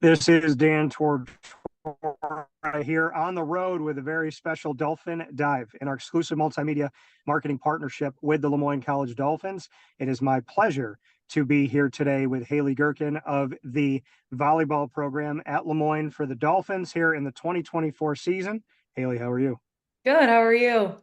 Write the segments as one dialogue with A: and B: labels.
A: This is Dan Tortora here on the road with a very special Dolphin Dive in our exclusive multimedia marketing partnership with the Moyne College Dolphins. It is my pleasure to be here today with Haley Gerken of the volleyball program at LeMoyne for the Dolphins here in the 2024 season. Haley, how are you?
B: Good. How are you?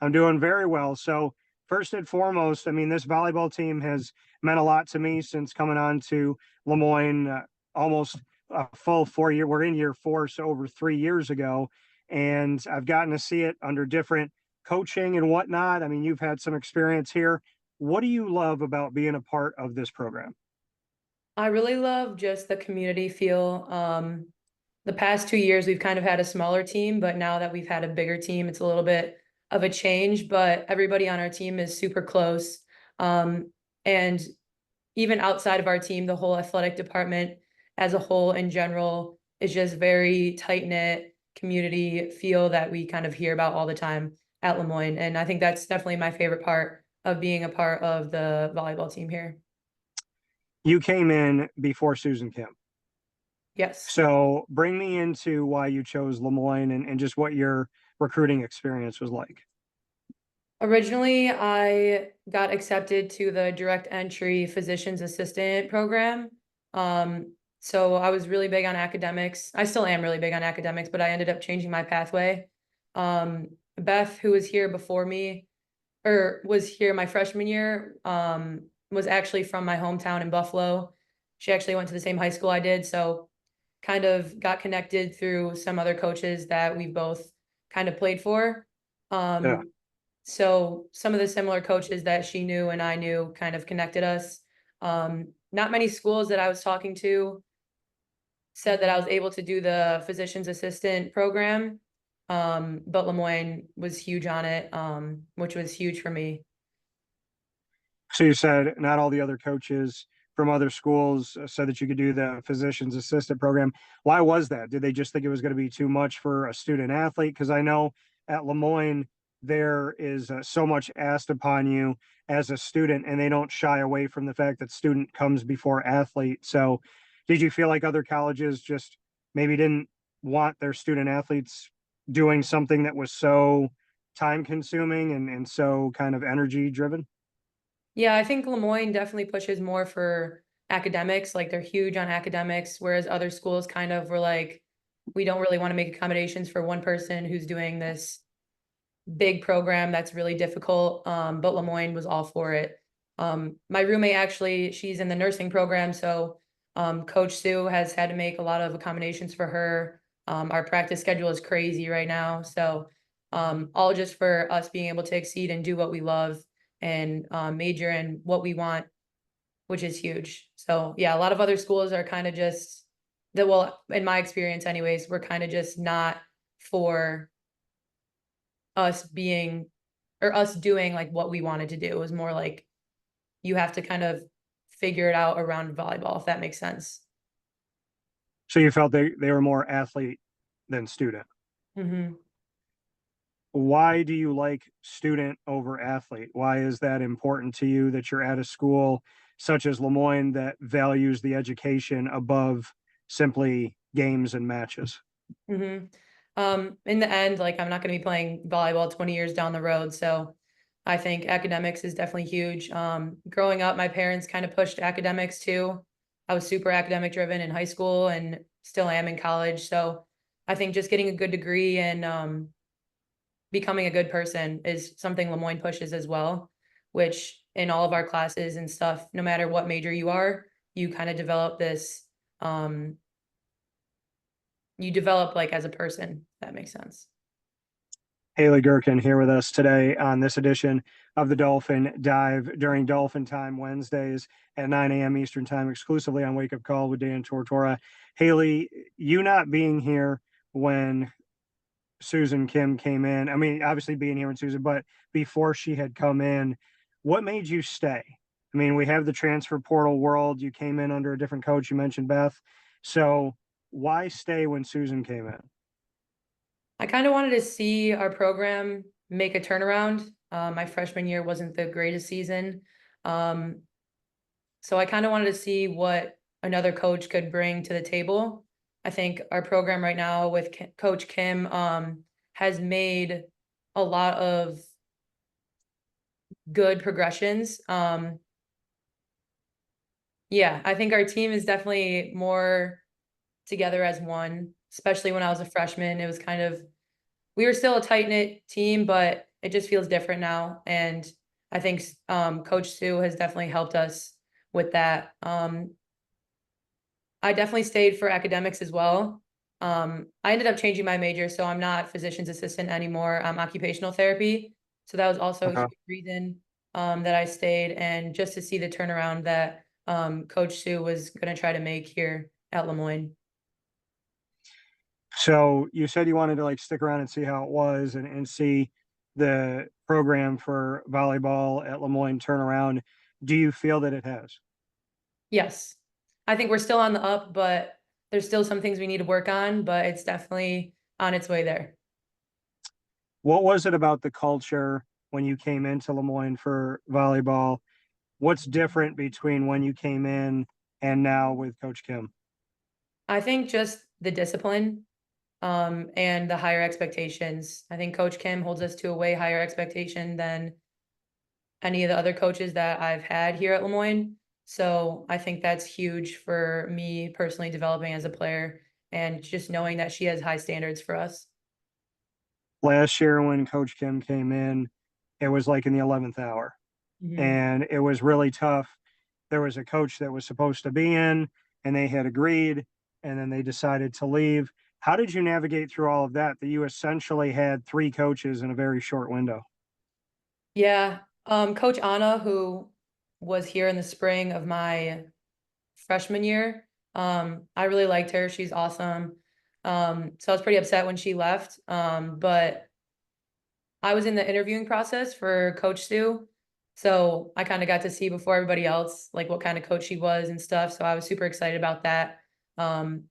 A: I'm doing very well. So, first and foremost, I mean, this volleyball team has meant a lot to me since coming on to LeMoyne almost a full 4 year. We're in year four, so over 3 years ago. And I've gotten to see it under different coaching and whatnot. I mean, you've had some experience here. What do you love about being a part of this program?
B: I really love just the community feel. The past 2 years, we've kind of had a smaller team, but now that we've had a bigger team, it's a little bit of a change, but everybody on our team is super close. And even outside of our team, the whole athletic department as a whole in general is just very tight-knit community feel that we kind of hear about all the time at LeMoyne. And I think that's definitely my favorite part of being a part of the volleyball team here.
A: You came in before Susan Kim.
B: Yes.
A: So bring me into why you chose LeMoyne and just what your recruiting experience was like.
B: Originally, I got accepted to the direct entry physician's assistant program. So I was really big on academics. I still am really big on academics, but I ended up changing my pathway. Beth, who was here before me, or was here my freshman year, was actually from my hometown in Buffalo. She actually went to the same high school I did, so kind of got connected through some other coaches that we both kind of played for.
A: Yeah.
B: So some of the similar coaches that she knew and I knew kind of connected us. Not many schools that I was talking to said that I was able to do the physician's assistant program. But LeMoyne was huge on it, which was huge for me.
A: So you said not all the other coaches from other schools said that you could do the physician's assistant program. Why was that? Did they just think it was going to be too much for a student athlete? Because I know at LeMoyne, there is so much asked upon you as a student, and they don't shy away from the fact that student comes before athlete. So did you feel like other colleges just maybe didn't want their student athletes doing something that was so time consuming and so kind of energy driven?
B: Yeah, I think LeMoyne definitely pushes more for academics. Like they're huge on academics, whereas other schools kind of were like, we don't really want to make accommodations for one person who's doing this big program that's really difficult. But LeMoyne was all for it. My roommate actually, she's in the nursing program, so Coach Sue has had to make a lot of accommodations for her. Our practice schedule is crazy right now, so all just for us being able to exceed and do what we love and major in what we want, which is huge. So yeah, a lot of other schools are kind of just that. Well, in my experience, anyways, we're kind of just not for us being or us doing like what we wanted to do. It was more like you have to kind of figure it out around volleyball, if that makes sense.
A: So you felt they were more athlete than student.
B: Mm-hmm.
A: Why do you like student over athlete? Why is that important to you that you're at a school such as LeMoyne that values the education above simply games and matches?
B: Mm-hmm. In the end, like I'm not going to be playing volleyball 20 years down the road. So I think academics is definitely huge. Growing up, my parents kind of pushed academics too. I was super academic driven in high school and still am in college. So I think just getting a good degree and becoming a good person is something LeMoyne pushes as well, which in all of our classes and stuff, no matter what major you are, you kind of develop this, you develop like as a person, if that makes sense.
A: Haley Gerken here with us today on this edition of the Dolphin Dive during Dolphin Time Wednesdays at 9 a.m. Eastern Time, exclusively on Wake Up Call with Dan Tortora. Haley, you not being here when Susan Kim came in, I mean, obviously being here when Susan, but before she had come in, what made you stay? I mean, we have the transfer portal world. You came in under a different coach. You mentioned Beth. So why stay when Susan came in?
B: I kind of wanted to see our program make a turnaround. My freshman year wasn't the greatest season. So I kind of wanted to see what another coach could bring to the table. I think our program right now with Coach Kim has made a lot of good progressions. Yeah, I think our team is definitely more together as one, especially when I was a freshman. It was kind of, we were still a tight-knit team, but it just feels different now. And I think Coach Sue has definitely helped us with that. I definitely stayed for academics as well. I ended up changing my major, so I'm not physician's assistant anymore. I'm occupational therapy. So that was also a
A: Okay.
B: huge reason that I stayed, and just to see the turnaround that Coach Sue was going to try to make here at LeMoyne.
A: So you said you wanted to like stick around and see how it was and see the program for volleyball at LeMoyne turn around. Do you feel that it has?
B: Yes, I think we're still on the up, but there's still some things we need to work on, but it's definitely on its way there.
A: What was it about the culture when you came into LeMoyne for volleyball? What's different between when you came in and now with Coach Kim?
B: I think just the discipline and the higher expectations. I think Coach Kim holds us to a way higher expectation than any of the other coaches that I've had here at LeMoyne. So I think that's huge for me personally developing as a player and just knowing that she has high standards for us.
A: Last year when Coach Kim came in, it was like in the 11th hour
B: Mhm.
A: and it was really tough. There was a coach that was supposed to be in and they had agreed and then they decided to leave. How did you navigate through all of that? That you essentially had three coaches in a very short window.
B: Yeah, Coach Anna, who was here in the spring of my freshman year, I really liked her. She's awesome. So I was pretty upset when she left. But I was in the interviewing process for Coach Sue. So I kind of got to see before everybody else, like what kind of coach she was and stuff. So I was super excited about that. Um,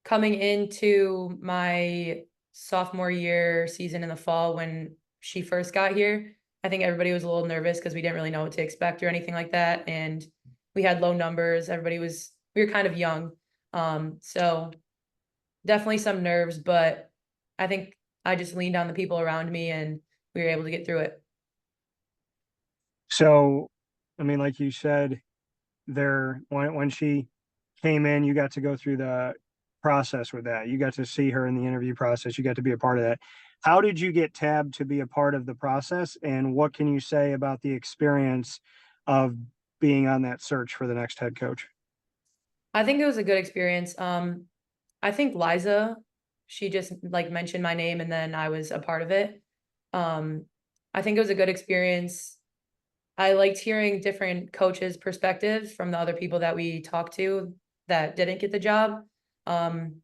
B: Coming into my sophomore year season in the fall when she first got here, I think everybody was a little nervous because we didn't really know what to expect or anything like that. And we had low numbers. We were kind of young. So definitely some nerves, but I think I just leaned on the people around me and we were able to get through it.
A: So, I mean, like you said, there when she came in, you got to go through the process with that. You got to see her in the interview process. You got to be a part of that. How did you get tabbed to be a part of the process? And what can you say about the experience of being on that search for the next head coach?
B: I think it was a good experience. I think Liza, she just like mentioned my name and then I was a part of it. Um, I think it was a good experience. I liked hearing different coaches' perspectives from the other people that we talked to that didn't get the job. Um,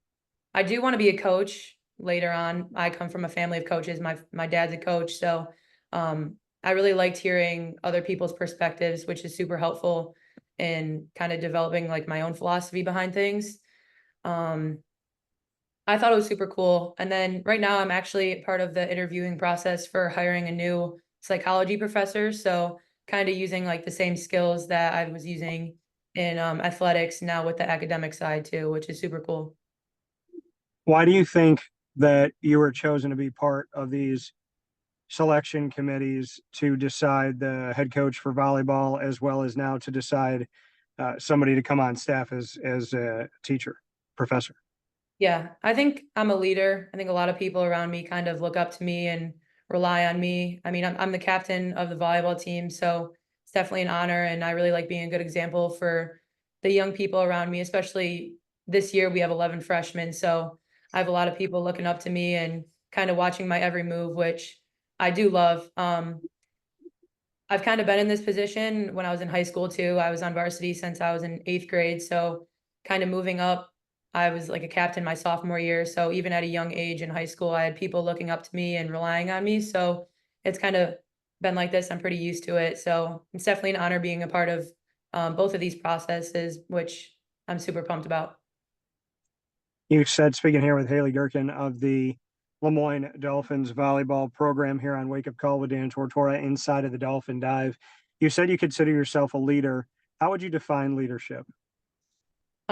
B: I do want to be a coach later on. I come from a family of coaches. My dad's a coach, so I really liked hearing other people's perspectives, which is super helpful in kind of developing like my own philosophy behind things. Um, I thought it was super cool. And then right now I'm actually part of the interviewing process for hiring a new psychology professor. So kind of using like the same skills that I was using in athletics now with the academic side too, which is super cool.
A: Why do you think that you were chosen to be part of these selection committees to decide the head coach for volleyball, as well as now to decide somebody to come on staff as a teacher, professor?
B: Yeah, I think I'm a leader. I think a lot of people around me kind of look up to me and rely on me. I mean, I'm the captain of the volleyball team, so it's definitely an honor. And I really like being a good example for the young people around me, especially this year we have 11 freshmen. So I have a lot of people looking up to me and kind of watching my every move, which I do love. I've kind of been in this position when I was in high school too. I was on varsity since I was in eighth grade. So kind of moving up, I was like a captain my sophomore year. So even at a young age in high school, I had people looking up to me and relying on me. So it's kind of been like this. I'm pretty used to it. So it's definitely an honor being a part of both of these processes, which I'm super pumped about.
A: You said, speaking here with Haley Gerken of the LeMoyne Dolphins Volleyball program here on Wake Up Call with Dan Tortora inside of the Dolphin Dive. You said you consider yourself a leader. How would you define leadership?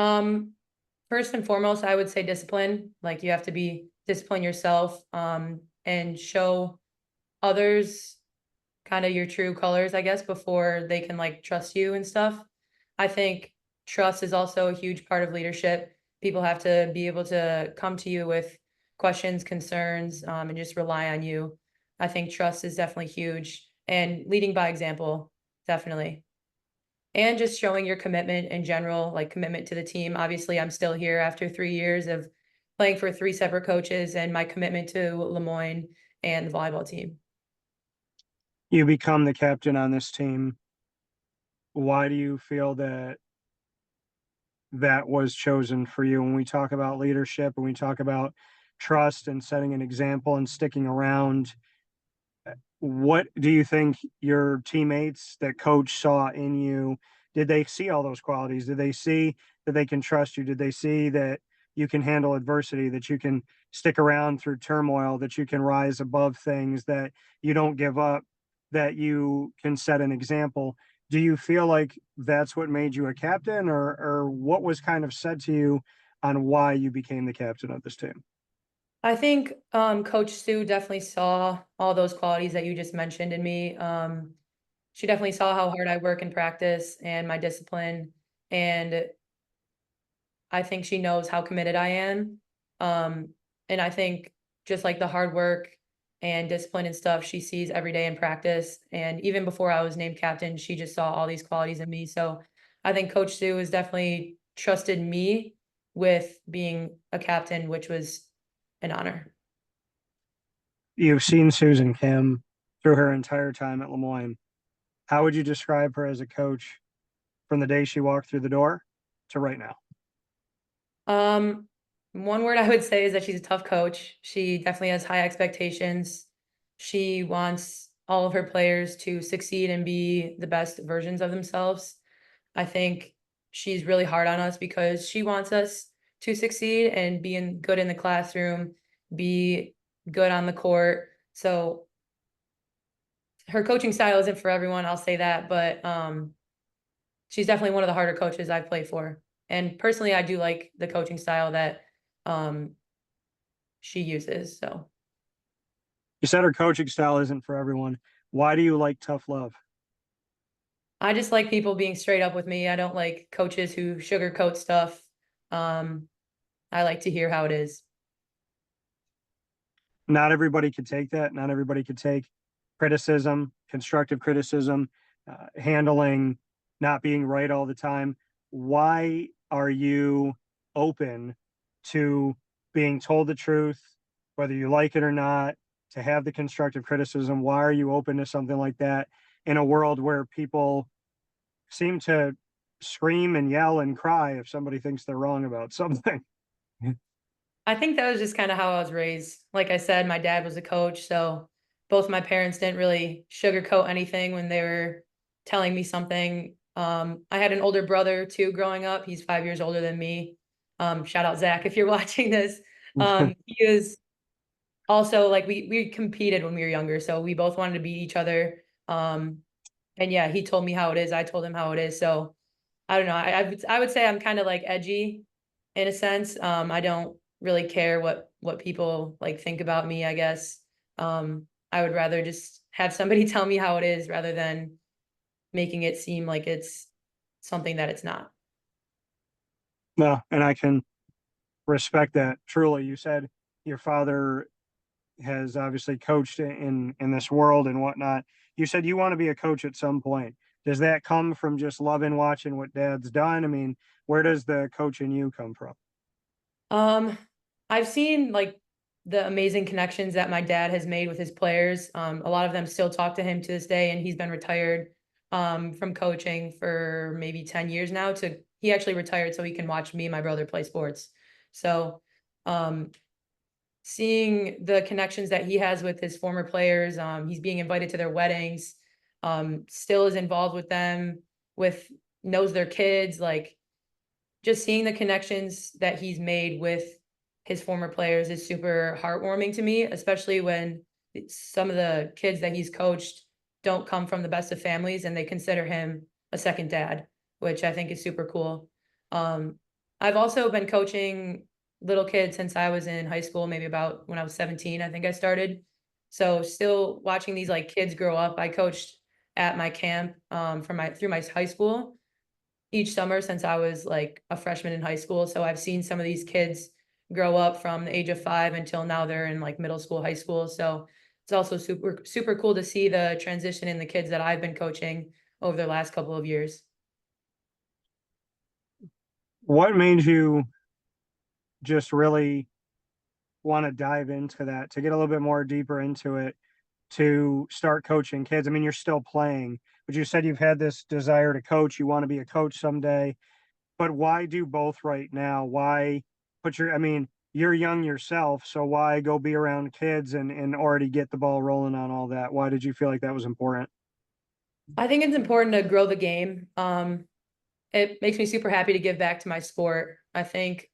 B: Um, First and foremost, I would say discipline. Like you have to be discipline yourself, and show others kind of your true colors, I guess, before they can like trust you and stuff. I think trust is also a huge part of leadership. People have to be able to come to you with questions, concerns, and just rely on you. I think trust is definitely huge, and leading by example, definitely. And just showing your commitment in general, like commitment to the team. Obviously, I'm still here after 3 years of playing for three separate coaches and my commitment to LeMoyne and the volleyball team.
A: You become the captain on this team. Why do you feel that that was chosen for you? When we talk about leadership and we talk about trust and setting an example and sticking around, what do you think your teammates that coach saw in you? Did they see all those qualities? Did they see that they can trust you? Did they see that you can handle adversity, that you can stick around through turmoil, that you can rise above things, that you don't give up, that you can set an example? Do you feel like that's what made you a captain, or what was kind of said to you on why you became the captain of this team?
B: I think Coach Sue definitely saw all those qualities that you just mentioned in me. She definitely saw how hard I work in practice and my discipline, and I think she knows how committed I am. And I think just like the hard work and discipline and stuff she sees every day in practice. And even before I was named captain, she just saw all these qualities in me. So I think Coach Sue has definitely trusted me with being a captain, which was an honor.
A: You've seen Susan Kim through her entire time at LeMoyne. How would you describe her as a coach from the day she walked through the door to right now?
B: Um, One word I would say is that she's a tough coach. She definitely has high expectations. She wants all of her players to succeed and be the best versions of themselves. I think she's really hard on us because she wants us to succeed and be good in the classroom, be good on the court. So her coaching style isn't for everyone, I'll say that, but she's definitely one of the harder coaches I've played for. And personally, I do like the coaching style that um, she uses. So
A: You said her coaching style isn't for everyone. Why do you like tough love?
B: I just like people being straight up with me. I don't like coaches who sugarcoat stuff. Um, I like to hear how it is.
A: Not everybody could take that. Not everybody could take criticism, constructive criticism, handling not being right all the time. Why are you open to being told the truth, whether you like it or not, to have the constructive criticism? Why are you open to something like that in a world where people seem to scream and yell and cry if somebody thinks they're wrong about something?
B: I think that was just kind of how I was raised. Like I said, my dad was a coach, so both my parents didn't really sugarcoat anything when they were telling me something. I had an older brother too growing up. He's 5 years older than me. Shout out Zach if you're watching this. He is also like we competed when we were younger, so we both wanted to beat each other. And yeah, he told me how it is. I told him how it is. So I don't know. I would say I'm kind of like edgy in a sense. I don't really care what people like think about me, I guess. I would rather just have somebody tell me how it is rather than making it seem like it's something that it's not.
A: No, and I can respect that truly. You said your father has obviously coached in this world and whatnot. You said you want to be a coach at some point. Does that come from just loving watching what dad's done? I mean, where does the coach in you come from?
B: Um, I've seen like the amazing connections that my dad has made with his players. A lot of them still talk to him to this day, and he's been retired from coaching for maybe 10 years now. To he actually retired so he can watch me and my brother play sports. So um seeing the connections that he has with his former players, he's being invited to their weddings, still is involved with them, with knows their kids, like just seeing the connections that he's made with his former players is super heartwarming to me, especially when some of the kids that he's coached don't come from the best of families and they consider him a second dad, which I think is super cool. Um, I've also been coaching little kids since I was in high school, maybe about when I was 17, I think I started. So still watching these like kids grow up. I coached at my camp through my high school each summer since I was like a freshman in high school. So I've seen some of these kids grow up from the age of 5 until now they're in like middle school, high school. So it's also super cool to see the transition in the kids that I've been coaching over the last couple of years.
A: What made you just really want to dive into that, to get a little bit more deeper into it, to start coaching kids? I mean, you're still playing, but you said you've had this desire to coach. You want to be a coach someday, but why do both right now? Why I mean, you're young yourself, so why go be around kids and already get the ball rolling on all that? Why did you feel like that was important?
B: I think it's important to grow the game. It makes me super happy to give back to my sport. I think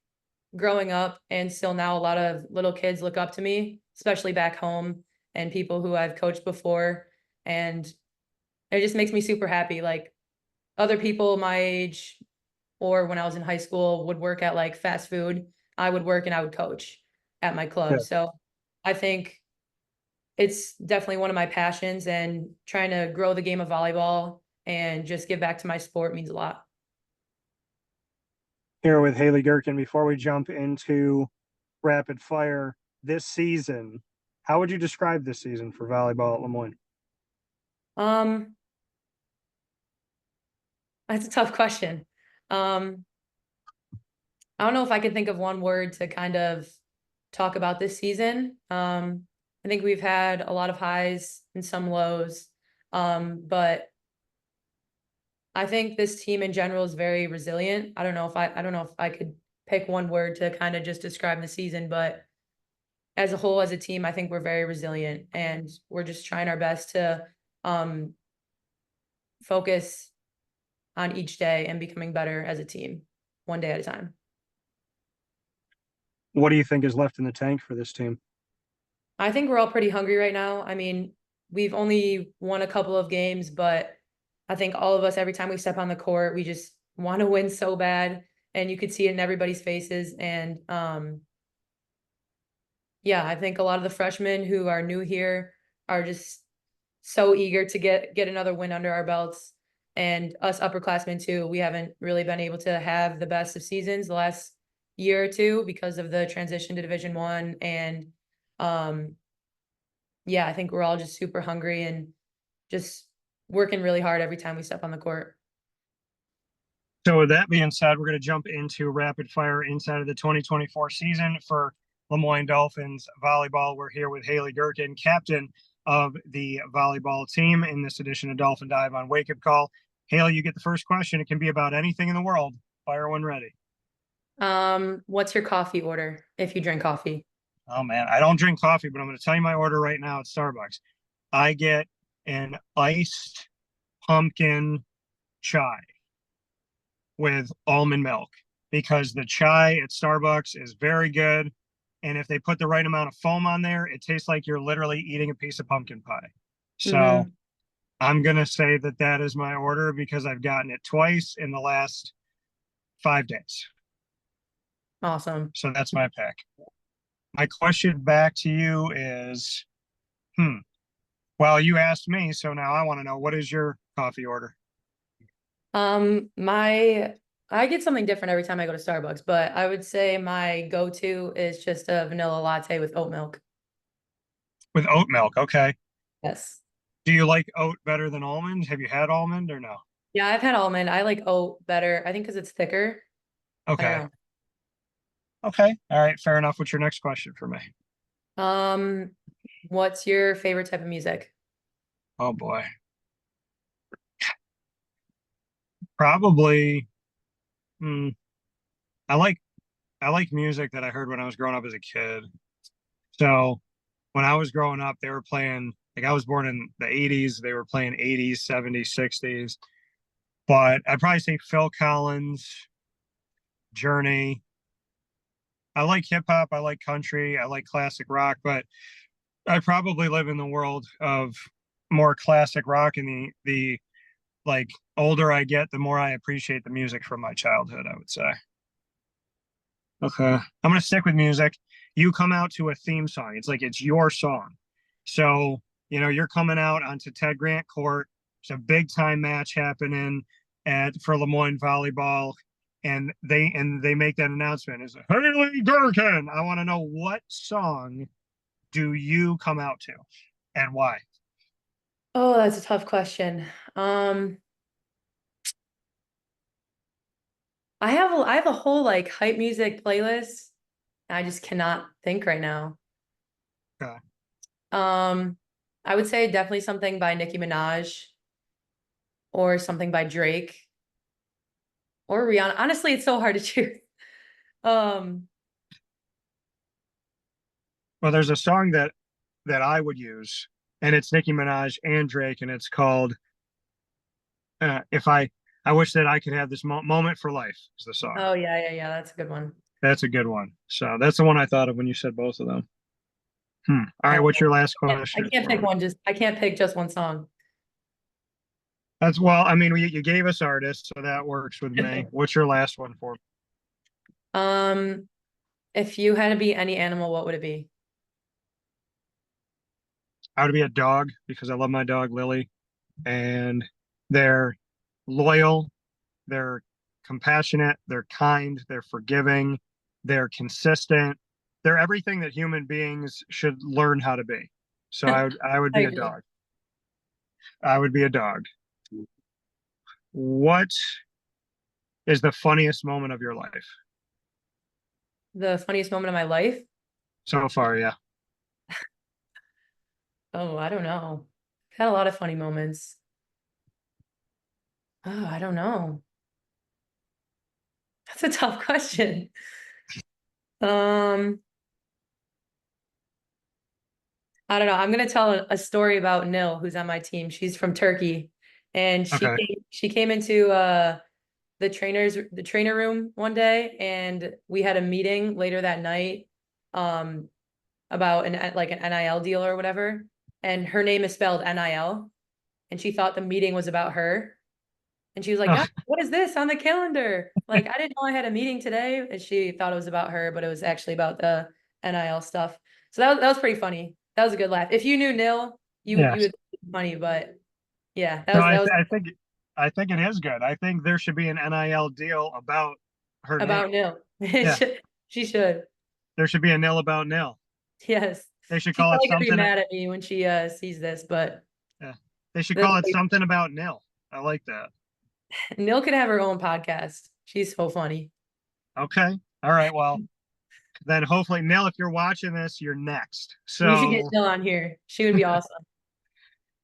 B: growing up and still now a lot of little kids look up to me, especially back home and people who I've coached before. And it just makes me super happy. Like other people my age or when I was in high school would work at like fast food. I would work and I would coach at my
A: Yeah.
B: club. So I think it's definitely one of my passions and trying to grow the game of volleyball and just give back to my sport means a lot.
A: Here with Haley Gerken, before we jump into rapid fire this season, how would you describe this season for volleyball at LeMoyne?
B: Um, that's a tough question. Um, I don't know if I could think of one word to kind of talk about this season. I think we've had a lot of highs and some lows. But I think this team in general is very resilient. I don't know if I could pick one word to kind of just describe the season, but as a whole, as a team, I think we're very resilient and we're just trying our best to um focus on each day and becoming better as a team, one day at a time.
A: What do you think is left in the tank for this team?
B: I think we're all pretty hungry right now. I mean, we've only won a couple of games, but I think all of us, every time we step on the court, we just want to win so bad. And you could see it in everybody's faces. And yeah, I think a lot of the freshmen who are new here are just so eager to get another win under our belts. And us upperclassmen too, we haven't really been able to have the best of seasons the last year or two because of the transition to Division 1. And um yeah, I think we're all just super hungry and just working really hard every time we step on the court.
A: So with that being said, we're going to jump into rapid fire inside of the 2024 season for LeMoyne Dolphins Volleyball. We're here with Haley Gerken, captain of the volleyball team in this edition of Dolphin Dive on Wake Up Call. Haley, you get the first question. It can be about anything in the world. Fire when ready.
B: What's your coffee order if you drink coffee?
A: Oh man, I don't drink coffee, but I'm going to tell you my order right now at Starbucks. I get an iced pumpkin chai with almond milk because the chai at Starbucks is very good. And if they put the right amount of foam on there, it tastes like you're literally eating a piece of pumpkin pie. So
B: Mm-hmm.
A: I'm going to say that that is my order because I've gotten it twice in the last 5 days.
B: Awesome.
A: So that's my pick. My question back to you is, hmm, well, you asked me, so now I want to know, what is your coffee order?
B: My I get something different every time I go to Starbucks, but I would say my go-to is just a vanilla latte with oat milk.
A: With oat milk, okay.
B: Yes.
A: Do you like oat better than almond? Have you had almond or no?
B: Yeah, I've had almond. I like oat better. I think because it's thicker. I don't
A: Okay.
B: know.
A: Okay. All right. Fair enough. What's your next question for me?
B: Um, what's your favorite type of music?
A: Oh boy. Probably. Hmm, I like I like music that I heard when I was growing up as a kid. So when I was growing up, they were playing, like, I was born in the 80s. They were playing 80s, 70s, 60s. But I'd probably say Phil Collins, Journey. I like hip hop. I like country. I like classic rock. But I probably live in the world of more classic rock. And the like older I get, the more I appreciate the music from my childhood, I would say. Okay. I'm gonna stick with music. You come out to a theme song. It's like it's your song. So, you're coming out onto Ted Grant Court. It's a big time match happening at for Moyne Volleyball. And they make that announcement. It's Haley Gerken. I want to know, what song do you come out to and why?
B: Oh, that's a tough question. Um, I have a whole like hype music playlist. I just cannot think right now.
A: Okay.
B: Um, I would say definitely something by Nicki Minaj or something by Drake or Rihanna. Honestly, it's so hard to choose. Um,
A: Well, there's a song that I would use, and it's Nicki Minaj and Drake, and it's called "If I wish that I could have this moment for life." Is the song?
B: oh yeah, that's a good one.
A: That's a good one. So that's the one I thought of when you said both of them. All right, what's your last
B: I
A: question
B: can't
A: for
B: pick
A: me?
B: one, I can't pick just one song.
A: That's well, I mean, you gave us artists, so that works with me. What's your last one for me?
B: Um, if you had to be any animal, what would it be?
A: I would be a dog because I love my dog Lily, and they're loyal, they're compassionate, they're kind, they're forgiving, they're consistent. They're everything that human beings should learn how to be. So I would
B: I
A: be a
B: agree.
A: dog. I would be a dog. What is the funniest moment of your life
B: The funniest moment of my life?
A: so far? Yeah.
B: Oh, I don't know. I've had a lot of funny moments. Oh, I don't know. That's a tough question. Um, I don't know. I'm gonna tell a story about Nil, who's on my team. She's from Turkey, and
A: Okay.
B: she came into the trainer room one day, and we had a meeting later that night um about an NIL deal or whatever, and her name is spelled NIL, and she thought the meeting was about her. And she was like, "Guys,
A: Ugh,
B: what is this on the calendar? Like, I didn't know I had a meeting today." And she thought it was about her, but it was actually about the NIL stuff. So that was pretty funny. That was a good laugh. If you knew Nil, you
A: yes.
B: would think it's funny, but yeah,
A: No,
B: that was
A: I think it is good. I think there should be an NIL deal about her name.
B: about Nil.
A: Yeah.
B: She should.
A: There should be a nil about nil.
B: Yes.
A: They should
B: She's
A: call it
B: probably gonna be
A: something.
B: mad at me when she sees this, but
A: Yeah. They should
B: that's
A: call it something about nil. I like that.
B: Nil could have her own podcast. She's so funny.
A: Okay. All right. Well, then hopefully, Nil, if you're watching this, you're next.
B: We should get
A: So
B: Nil on here. She would be awesome.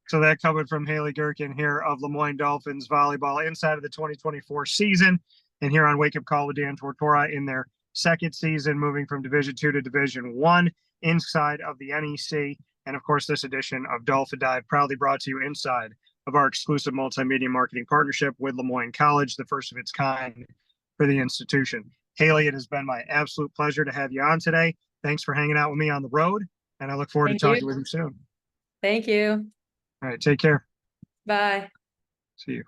A: So that coming from Haley Gerken here of LeMoyne Dolphins Volleyball inside of the 2024 season, and here on Wake Up Call with Dan Tortora in their second season, moving from Division Two to Division One inside of the NEC, and of course this edition of Dolphin Dive proudly brought to you inside of our exclusive multimedia marketing partnership with LeMoyne College, the first of its kind for the institution. Haley, it has been my absolute pleasure to have you on today. Thanks for hanging out with me on the road, and I look forward to
B: Thank you.
A: talking with you soon.
B: Thank you.
A: All right, take care.
B: Bye.
A: See you.